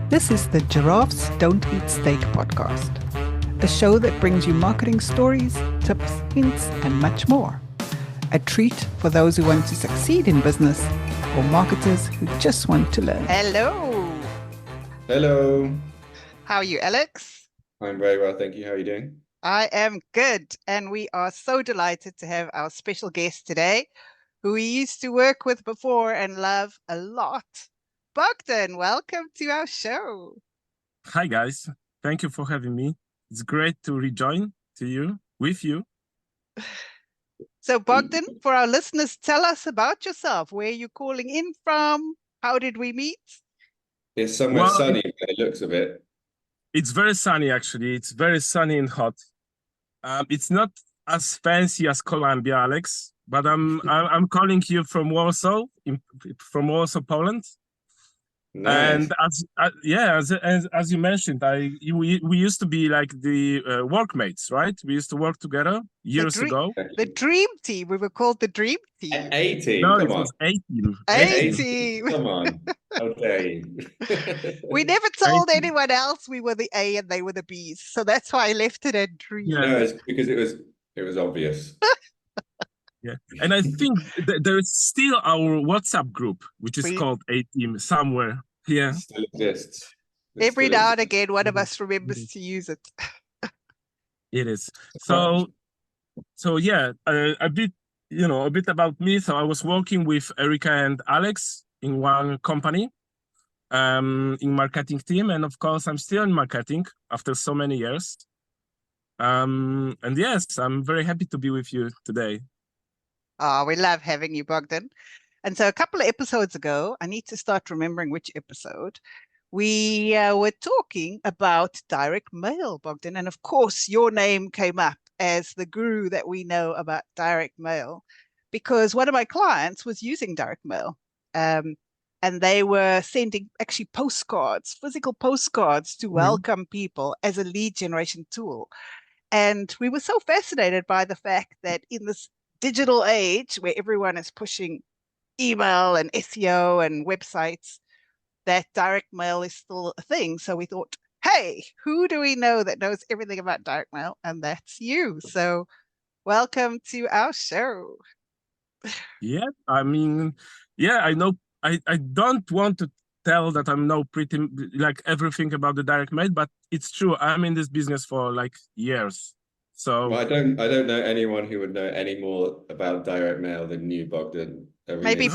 This is the Giraffes Don't Eat Steak podcast, a show that brings you marketing stories, tips, hints, and much more. A treat for those who want to succeed in business or marketers who just want to learn. Hello. Hello. How are you, Alex? I'm very well, thank you. How are you doing? I am good. And we are so delighted to have our special guest today, who we used to work with before and love a lot. Bogdan, welcome to our show. Hi, guys. Thank you for having me. It's great to rejoin with you. So, Bogdan, for our listeners, tell us about yourself. Where are you calling in from? How did we meet? It's somewhere sunny by the looks of it. It's very sunny, actually. It's very sunny and hot. It's not as fancy as Colombia, Alex, but I'm calling you from Warsaw, Poland. Nice. And as you mentioned, we used to be like the workmates, right? We used to work together years ago. The dream team. We were called the dream team. A-team. No, Come it on. was A-team. A-team. Come on. Okay. We never told anyone else we were the A and they were the B's, so that's why I left it at dream. Yeah. No, it's because it was obvious. Yeah, and I think there is still our WhatsApp group, which is called A-Team somewhere. Yeah, It still exists. Every now and again, one of us remembers to use it. It is. So yeah, a bit about me. So I was working with Erica and Alex in one company, in marketing team, and of course I'm still in marketing after so many years. And yes, I'm very happy to be with you today. Oh, we love having you, Bogdan. And so a couple of episodes ago, I need to start remembering which episode, we were talking about direct mail, Bogdan. And of course, your name came up as the guru that we know about direct mail, because one of my clients was using direct mail. And they were sending actually postcards, physical postcards to welcome people as a lead generation tool. And we were so fascinated by the fact that in this digital age where everyone is pushing email and SEO and websites, that direct mail is still a thing. So we thought, hey, who do we know that knows everything about direct mail? And that's you. So welcome to our show. Yeah, I mean, yeah, I know. I don't want to tell that I know pretty like everything about the direct mail, but it's true. I'm in this business for like years. So well, I don't know anyone who would know any more about direct mail than you, Bogdan. Maybe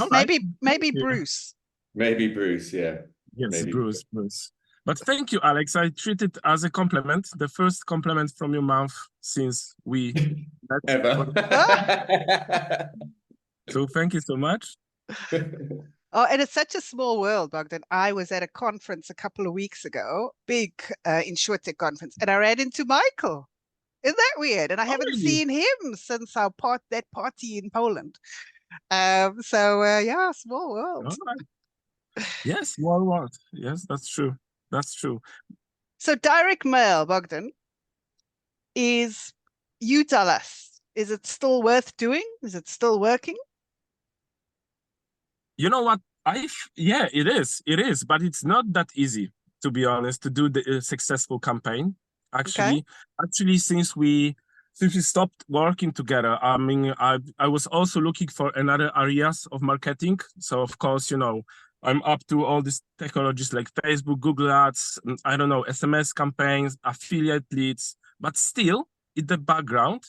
Bruce. Maybe Bruce, yeah. Yes, maybe. Bruce. But thank you, Alex. I treat it as a compliment, the first compliment from your mouth since we met. Ever. So thank you so much. Oh, and it's such a small world, Bogdan. I was at a conference a couple of weeks ago, big InsurTech conference, and I ran into Michael. Isn't that weird? And I haven't seen him since that party in Poland. Yeah, small world. Right. Yes, small world. Yes, that's true. That's true. So direct mail, Bogdan, you tell us, is it still worth doing? Is it still working? You know what? Yeah, it is, but it's not that easy, to be honest, to do the successful campaign. Actually, since we stopped working together, I mean, I was also looking for another areas of marketing. So of course, I'm up to all these technologies like Facebook, Google Ads, I don't know, SMS campaigns, affiliate leads, but still in the background,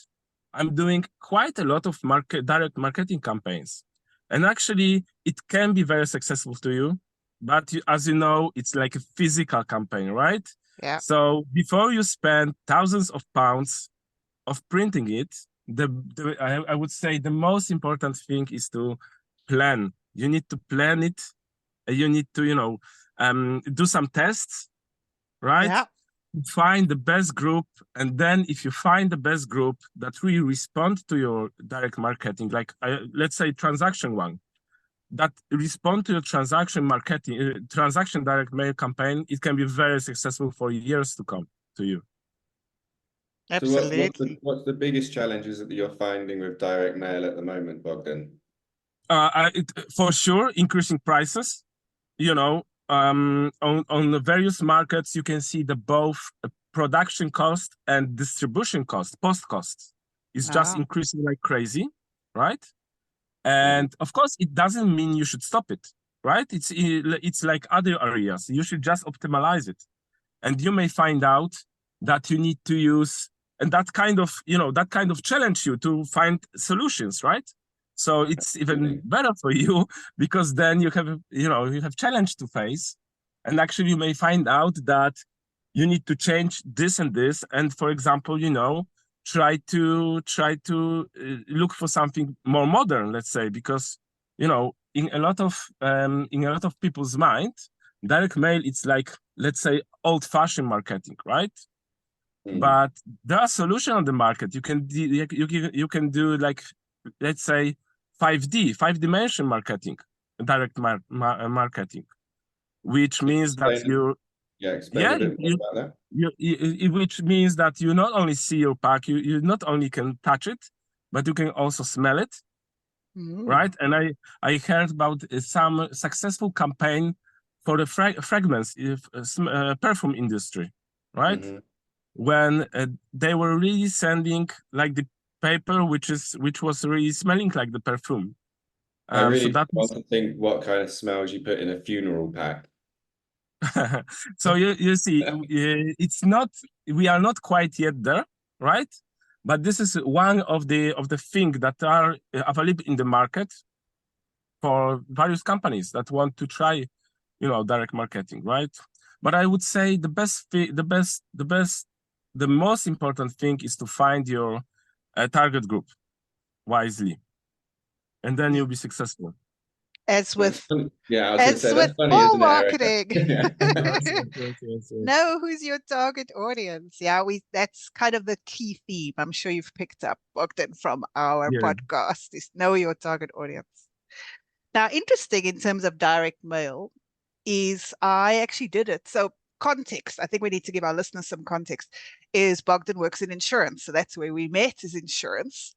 I'm doing quite a lot of direct marketing campaigns. And actually, it can be very successful to you, but as you know, it's like a physical campaign, right? Yeah. So before you spend thousands of pounds of printing it, I would say the most important thing is to plan. You need to plan it. You need to, do some tests, right? Yeah. Find the best group. And then if you find the best group that really respond to your direct marketing, like let's say transaction one, that respond to your transaction direct mail campaign, it can be very successful for years to come to you. Absolutely. So what's the biggest challenges that you're finding with direct mail at the moment, Bogdan? For sure, increasing prices. on the various markets, you can see the both production cost and distribution cost, post costs, is just increasing like crazy, right? And of course, it doesn't mean you should stop it, right? It's like other areas. You should just optimize it, and you may find out that you need to use, and that kind of challenge you to find solutions, right? So it's even better for you because then you have challenge to face, and actually you may find out that you need to change this and this, and for example, try to look for something more modern, let's say, because in a lot of people's mind, direct mail, it's like, let's say, old-fashioned marketing, right? But there are solutions on the market. You can do like, let's say, 5D, 5-dimension marketing, direct marketing, which means that explain a bit more about that. Which means that you not only see your pack, you not only can touch it, but you can also smell it, right? And I heard about some successful campaign for the fragrance perfume industry, right? When they were really sending like the paper which was really smelling like the perfume. I really want to think what kind of smells you put in a funeral pack. So you see, we are not quite yet there, right? But this is one of the things that are available in the market for various companies that want to try, direct marketing, right? But I would say the most important thing is to find your target group wisely, and then you'll be successful. As with all marketing. Yes. Know who's your target audience. Yeah, that's kind of the key theme. I'm sure you've picked up, Bogdan, from our podcast, is know your target audience. Now, interesting in terms of direct mail is I actually did it. So context, I think we need to give our listeners some context, is Bogdan works in insurance. So that's where we met, is insurance.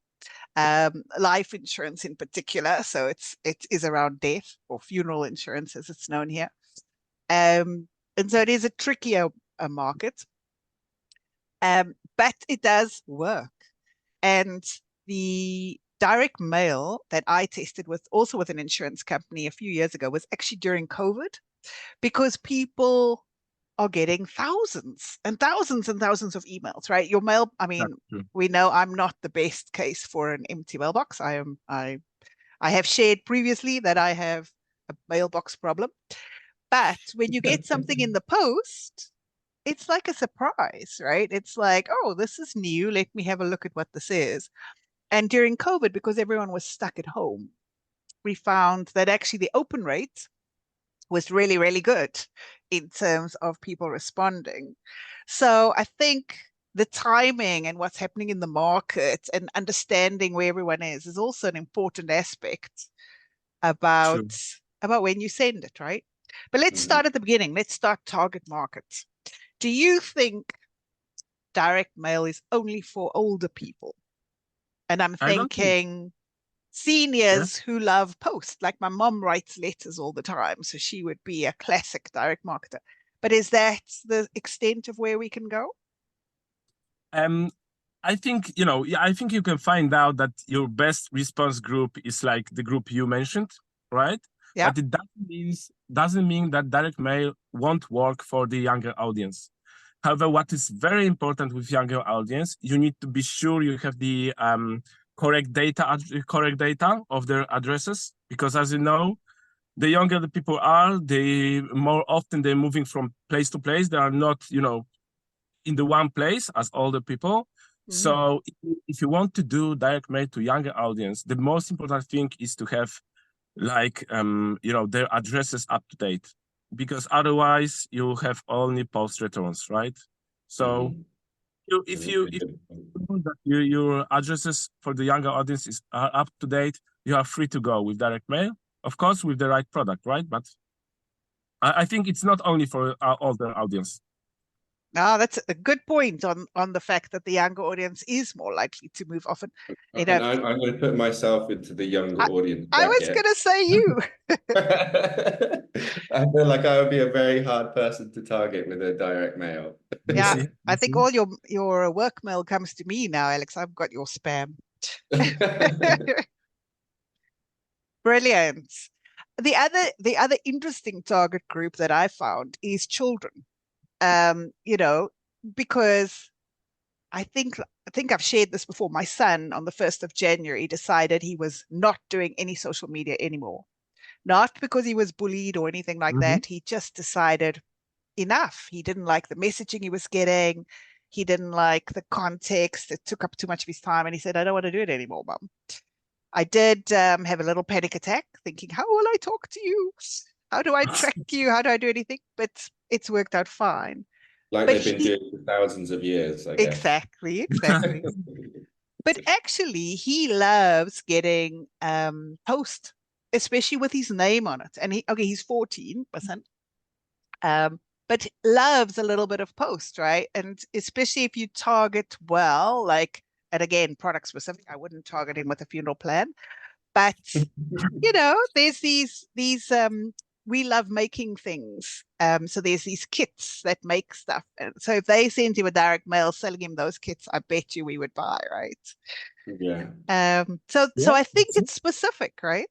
Life insurance in particular, so it is around death, or funeral insurance as it's known here, and so it is a trickier market, but it does work. And the direct mail that I tested with, also with an insurance company a few years ago, was actually during COVID, because people are getting thousands and thousands and thousands of emails, right? Your mail, I mean, we know I'm not the best case for an empty mailbox. I have shared previously that I have a mailbox problem. But when you get something in the post, it's like a surprise, right? It's like, oh, this is new. Let me have a look at what this is. And during COVID, because everyone was stuck at home, we found that actually the open rate was really, really good in terms of people responding. So I think the timing and what's happening in the market and understanding where everyone is also an important aspect about when you send it, right? But let's start at the beginning. Let's start target market. Do you think direct mail is only for older people? And I'm thinking seniors who love post, like my mom writes letters all the time, so she would be a classic direct marketer. But is that the extent of where we can go? I think you can find out that your best response group is like the group you mentioned, right? Yeah. But it doesn't mean that direct mail won't work for the younger audience. However, what is very important with younger audience, you need to be sure you have the correct data of their addresses, because as you know, the younger the people are, the more often they're moving from place to place. They are not, in the one place as older people. So if you want to do direct mail to younger audience, the most important thing is to have their addresses up to date, because otherwise you have only post returns, right? So if you know that your addresses for the younger audience are up to date, you are free to go with direct mail, of course, with the right product, right? But I think it's not only for our older audience. Ah, that's a good point on the fact that the younger audience is more likely to move often. You know, And I'm going to put myself into the younger audience I was bracket. going to say you. I feel like I would be a very hard person to target with a direct mail. Yeah, You I think see? all your work mail comes to me now, Alex. I've got your spam. Brilliant. The other interesting target group that I found is children. You know, because I think I've shared this before. My son on the 1st of January decided he was not doing any social media anymore. Not because he was bullied or anything like Mhm. that. He just decided enough. He didn't like the messaging he was getting. He didn't like the context. It took up too much of his time. And he said, I don't want to do it anymore, Mum. I did have a little panic attack thinking, how will I talk to you? How do I track you? How do I do anything? But it's worked out fine. Like But they've been doing for thousands of years, I guess. exactly. But actually, he loves getting post, especially with his name on it. And he's 14%. But loves a little bit of post, right? And especially if you target well, like, and again, product specific, I wouldn't target him with a funeral plan. But there's these we love making things. So there's these kits that make stuff. And so if they send him a direct mail selling him those kits, I bet you we would buy, right? Yeah. So Yeah, I think see? it's specific, right?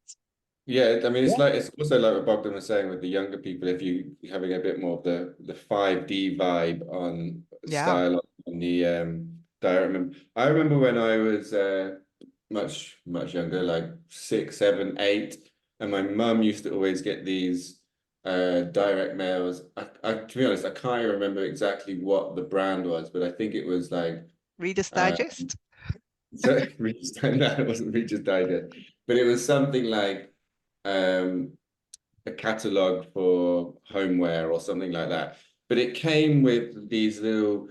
Yeah, I mean, Yeah. it's also like what Bogdan was saying with the younger people, if you having a bit more of the 5D vibe on Yeah. style on the direct. I remember when I was much younger, like 6, 7, 8, and my mum used to always get these direct mails. To be honest, I can't remember exactly what the brand was, but I think it was like Reader's uh, Digest. so no, it wasn't Reader's Digest, but it was something like a catalog for homeware or something like that. But it came with these little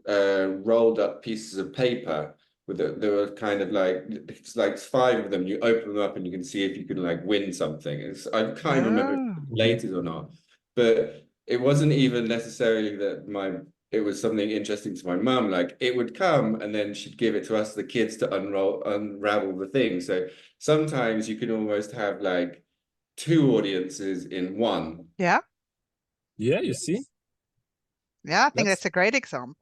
rolled up pieces of paper there were kind of like it's like 5 of them. You open them up and you can see if you can like win something. I can't even remember if Oh, it's related or not, but it wasn't even necessarily that it was something interesting to my mum. Like it would come and then she'd give it to us, the kids, to unravel the thing. So sometimes you can almost have like 2 audiences in one. yeah. Yeah, you see? Yeah, I think That's that's a great example.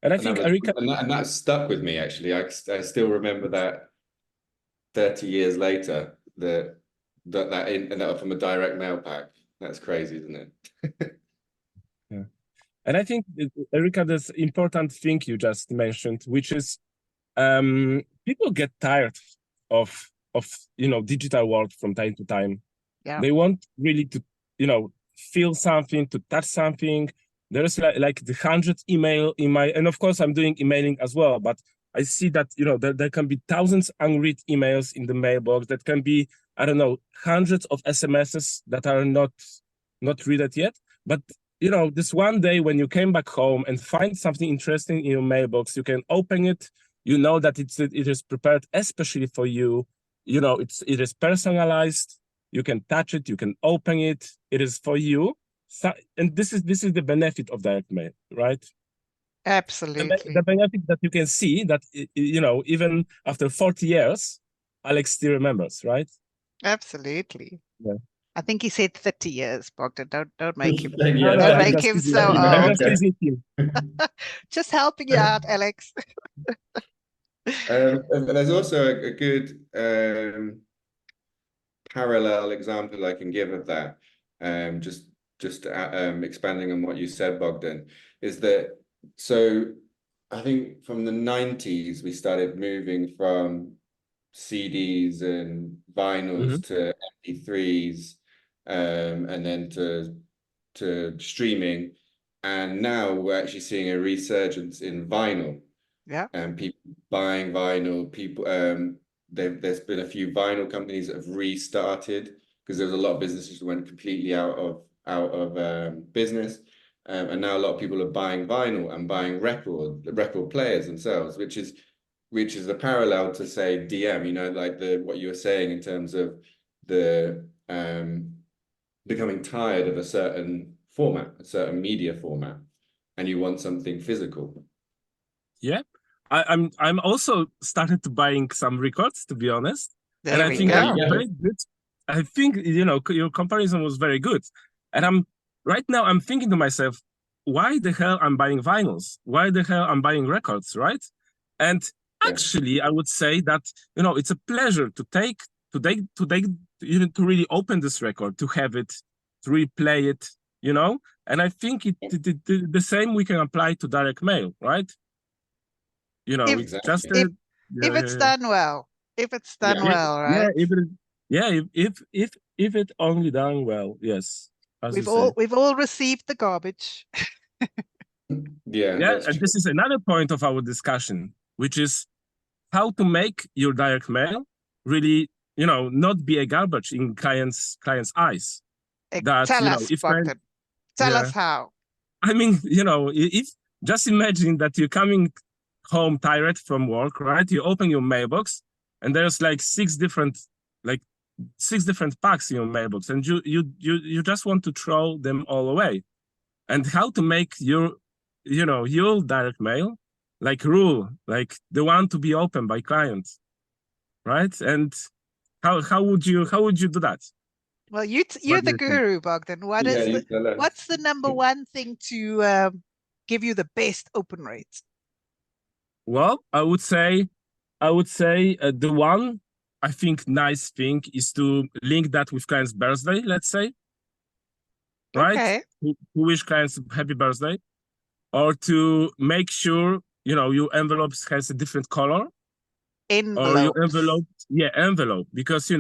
and I And that think was Erika, and that stuck with me actually. I still remember that 30 years later, and that was from a direct mail pack. That's crazy, isn't it? yeah. And I think Erika, this important thing you just mentioned, which is people get tired of digital world from time to time. Yeah. They want really to feel something, to touch something. There's like the 100th email in my, and of course I'm doing emailing as well, but I see that there can be thousands unread emails in the mailbox. That can be, I don't know, hundreds of SMSs that are not read yet. But this one day when you came back home and find something interesting in your mailbox, you can open it. You know that it is prepared especially for you. It is personalized. You can touch it. You can open it. It is for you. So, and this is the benefit of direct mail, right? Absolutely. The benefit that you can see that even after 40 years, Alex still remembers, right? Absolutely. Yeah. I think he said 30 years, Bogdan. Don't make him Yeah, don't I'm make just him teasing so him. I'm old. just teasing him. Just helping you out, Alex. and there's also a good parallel example I can give of that. Just expanding on what you said, Bogdan, is that so I think from the 90s we started moving from CDs and vinyls to MP3s, and then to streaming, and now we're actually seeing a resurgence in vinyl. Yeah. And people buying vinyl. There's been a few vinyl companies that have restarted because there was a lot of businesses that went completely out of business, and now a lot of people are buying vinyl and buying record players themselves, which is a parallel to say DM. Like what you were saying in terms of the becoming tired of a certain format, a certain media format, and you want something physical. Yeah, I'm also started to buying some records, to be honest, and There I we think go. that's very good. I think your comparison was very good, and I'm thinking to myself, why the hell I'm buying vinyls? Why the hell I'm buying records, right? And actually, I would say that it's a pleasure to to really open this record, to have it, to replay it, and I think the same we can apply to direct mail, right? If It's just if it's done well, if it's done well, right? If it only done well, yes, as you say. We've all received the garbage. Yeah, Yeah, that's and true. this is another point of our discussion, which is how to make your direct mail really, not be a garbage in clients' eyes. That Tell us, if Bogdan. Tell us how. I mean, if just imagine that you're coming home tired from work, right? You open your mailbox and there's like six different packs in your mailbox, and you just want to throw them all away. And how to make your direct mail like rule, like the one to be opened by clients, right? And how would you do that? Well, you're the guru, Bogdan. What's the number one thing to give you the best open rates? Well, I would say the one I think nice thing is to link that with client's birthday, let's say, right? Okay. To wish clients happy birthday, or to make sure your envelopes has a different color. Or your envelope, because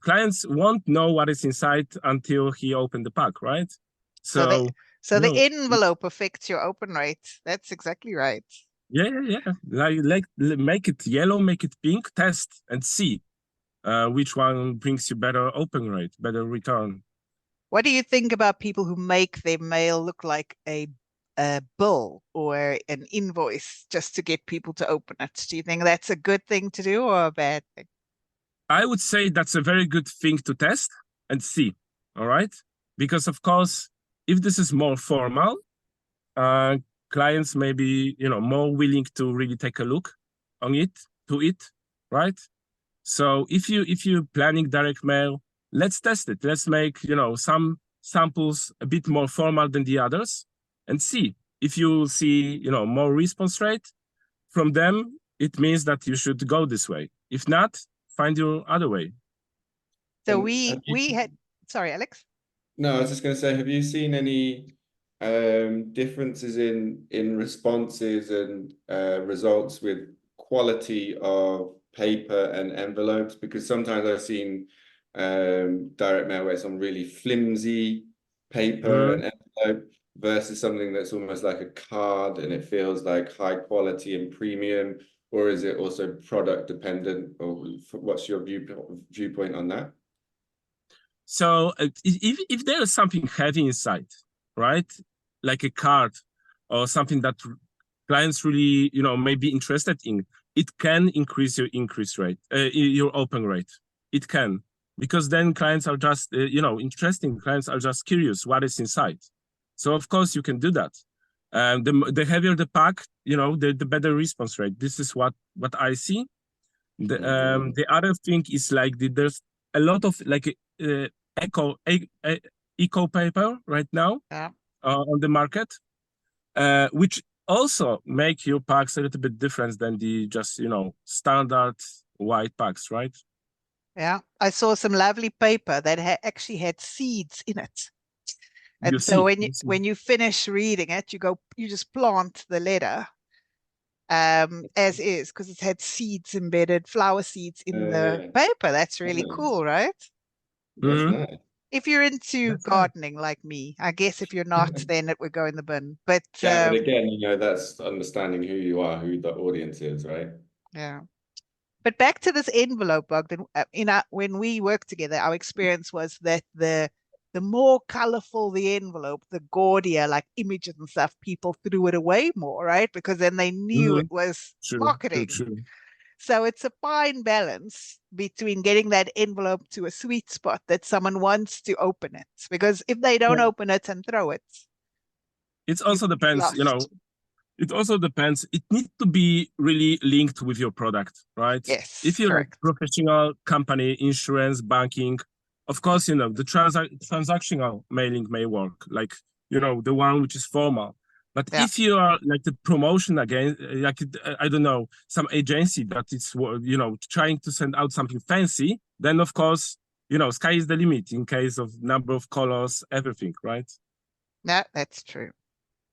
clients won't know what is inside until he opened the pack, right? So the envelope affects your open rate. That's exactly right. Yeah. Like make it yellow, make it pink, test and see which one brings you better open rate, better return. What do you think about people who make their mail look like a bill or an invoice just to get people to open it? Do you think that's a good thing to do or a bad thing? I would say that's a very good thing to test and see. All right, because of course, if this is more formal, clients may be more willing to really take a look on it, right? So if you're planning direct mail, let's test it. Let's make some samples a bit more formal than the others, and see if you see more response rate from them. It means that you should go this way. If not, find your other way. So we had. Sorry, Alex. No, I was just going to say, have you seen any differences in responses and results with quality of paper and envelopes? Because sometimes I've seen direct mail where it's on really flimsy paper and envelope versus something that's almost like a card and it feels like high quality and premium. Or is it also product dependent? Or what's your viewpoint on that? So if there is something heavy inside, right, like a card or something that clients really may be interested in, it can increase your your open rate. It can, because then clients are just interesting. Clients are just curious what is inside. So of course you can do that. The heavier the pack, the better response rate. This is what I see. The other thing is like there's a lot of like eco paper right now on the market, which also make your packs a little bit different than the just standard white packs, right? Yeah, I saw some lovely paper that actually had seeds in it. And so when you finish reading it, you just plant the letter as is, because it had seeds embedded, flower seeds in the paper. That's really cool, right? That's nice. If you're into gardening like me, I guess if you're not, then it would go in the bin. But yeah, but again, that's understanding who you are, who the audience is, right? Yeah. But back to this envelope, Bogdan. When we worked together, our experience was that the more colorful the envelope, the gaudier, like images and stuff, people threw it away more, right? Because then they knew it was marketing. True. So it's a fine balance between getting that envelope to a sweet spot that someone wants to open it. Because if they don't open it and throw it, it also depends, lost. it also depends. It needs to be really linked with your product, right? Yes, if you're correct. a professional company, insurance, banking, of course, the transactional mailing may work, like, the one which is formal. But if you are like the promotion again, like, I don't know, some agency that is, trying to send out something fancy, then of course, sky is the limit in case of number of colors, everything, right? No, that's true.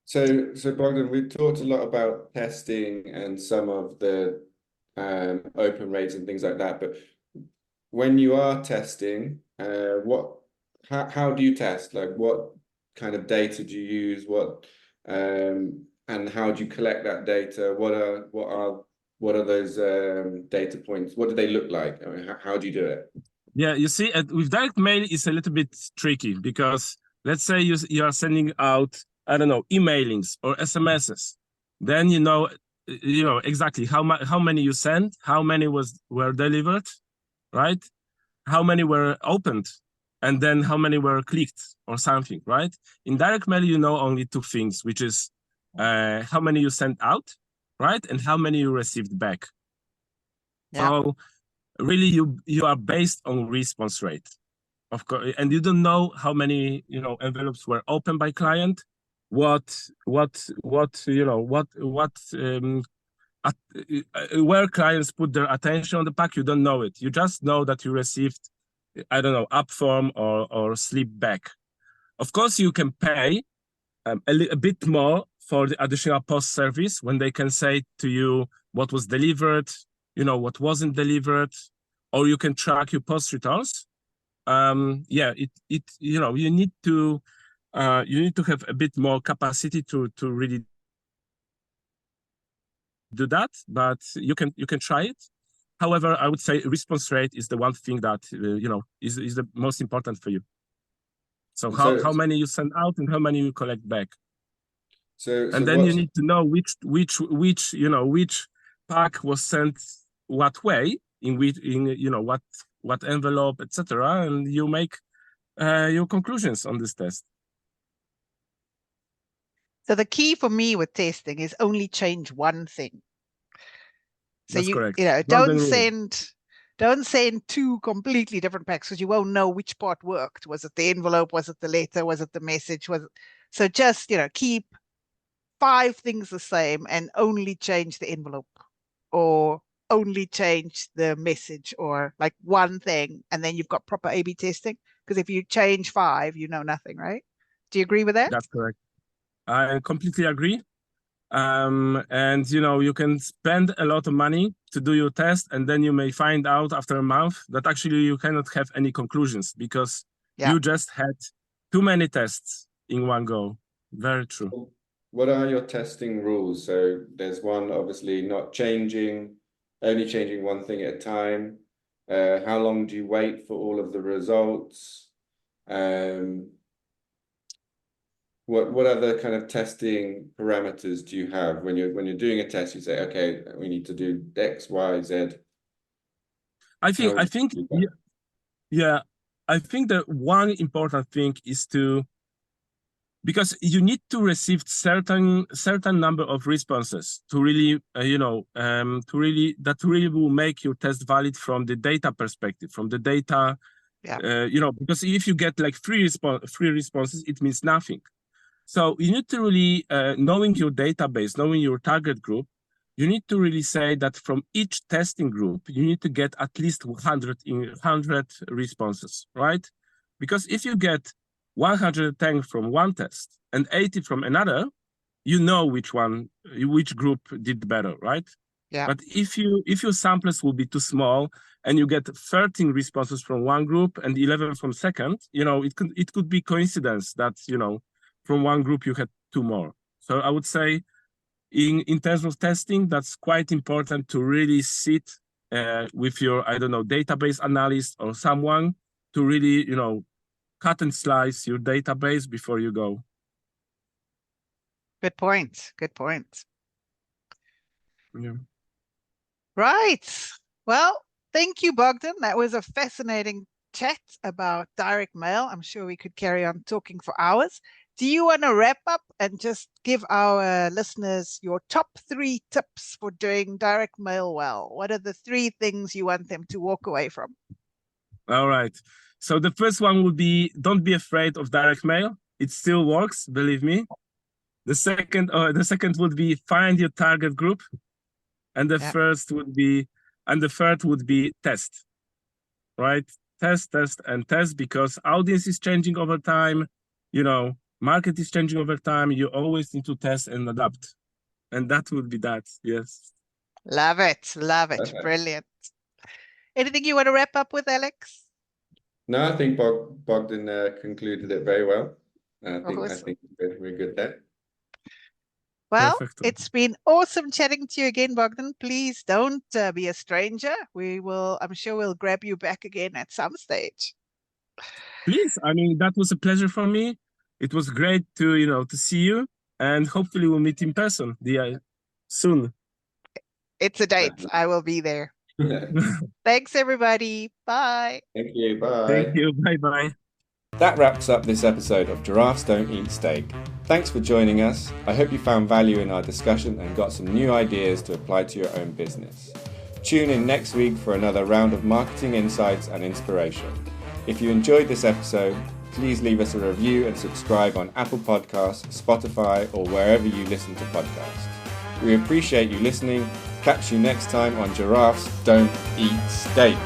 So Bogdan, we've talked a lot about testing and some of the open rates and things like that. But when you are testing, how do you test? Like, what kind of data do you use? And how do you collect that data? What are those data points? What do they look like? I mean, how do you do it? Yeah, you see, with direct mail, it's a little bit tricky because let's say you are sending out, I don't know, emailings or SMSs. Then you know exactly how many you sent, how many were delivered, right? How many were opened, and then how many were clicked or something, right? In direct mail, you know only two things, which is how many you sent out, right, and how many you received back. Yeah. So really, you are based on response rate, of course, and you don't know how many envelopes were opened by client, where clients put their attention on the pack. You don't know it. You just know that you received, I don't know, up form or slip back. Of course, you can pay a bit more for the additional post service when they can say to you what was delivered, what wasn't delivered, or you can track your post returns. You need to have a bit more capacity to really do that, but you can try it. However, I would say response rate is the one thing that is the most important for you. So how many you send out and how many you collect back. And then you need to know which pack was sent what way, in what envelope, etc., and you make your conclusions on this test. So the key for me with testing is only change one thing. So that's correct. Don't send two completely different packs because you won't know which part worked. Was it the envelope? Was it the letter? Was it the message? So just keep 5 things the same and only change the envelope or only change the message or like one thing, and then you've got proper A/B testing. Because if you change 5, you know nothing, right? Do you agree with that? That's correct. I completely agree. And you can spend a lot of money to do your test, and then you may find out after a month that actually you cannot have any conclusions because you just had too many tests in one go. Very true. What are your testing rules? So there's one, obviously, only changing one thing at a time. How long do you wait for all of the results? What other kind of testing parameters do you have when you're doing a test? You say, okay, we need to do X, Y, Z. I think that one important thing is because you need to receive certain number of responses to really that really will make your test valid from the data perspective, from the data. Because if you get like three responses, it means nothing. So you need to really, knowing your database, knowing your target group, you need to really say that from each testing group, you need to get at least 100 responses, right? Because if you get 110 from one test and 80 from another, you know which group did better, right? Yeah. But if your samples will be too small and you get 13 responses from one group and 11 from second, it could be coincidence that from one group you had 2 more. So I would say in terms of testing, that's quite important to really sit with your, I don't know, database analyst or someone to really, cut and slice your database before you go. Good point. Good point. Yeah. Right. Well, thank you, Bogdan. That was a fascinating chat about direct mail. I'm sure we could carry on talking for hours. Do you want to wrap up and just give our listeners your top 3 tips for doing direct mail well? What are the 3 things you want them to walk away from? All right. So the first one would be, don't be afraid of direct mail. It still works, believe me. The second would be, find your target group. And the third would be test, right? Test, because audience is changing over time, market is changing over time. You always need to test and adapt. And that would be that, yes. Love it. Love it. Perfect. Brilliant. Anything you want to wrap up with, Alex? No, I think Bogdan concluded it very well. I think we're good there. Well, Perfecto. It's been awesome chatting to you again, Bogdan. Please don't be a stranger. I'm sure we'll grab you back again at some stage. Please, that was a pleasure for me. It was great to see you, and hopefully we'll meet in person soon. It's a date. I will be there. Thanks, everybody. Bye. Thank you. Bye. Thank you. Bye-bye. That wraps up this episode of Giraffes Don't Eat Steak. Thanks for joining us. I hope you found value in our discussion and got some new ideas to apply to your own business. Tune in next week for another round of marketing insights and inspiration. If you enjoyed this episode, please leave us a review and subscribe on Apple Podcasts, Spotify, or wherever you listen to podcasts. We appreciate you listening. Catch you next time on Giraffes Don't Eat Steak.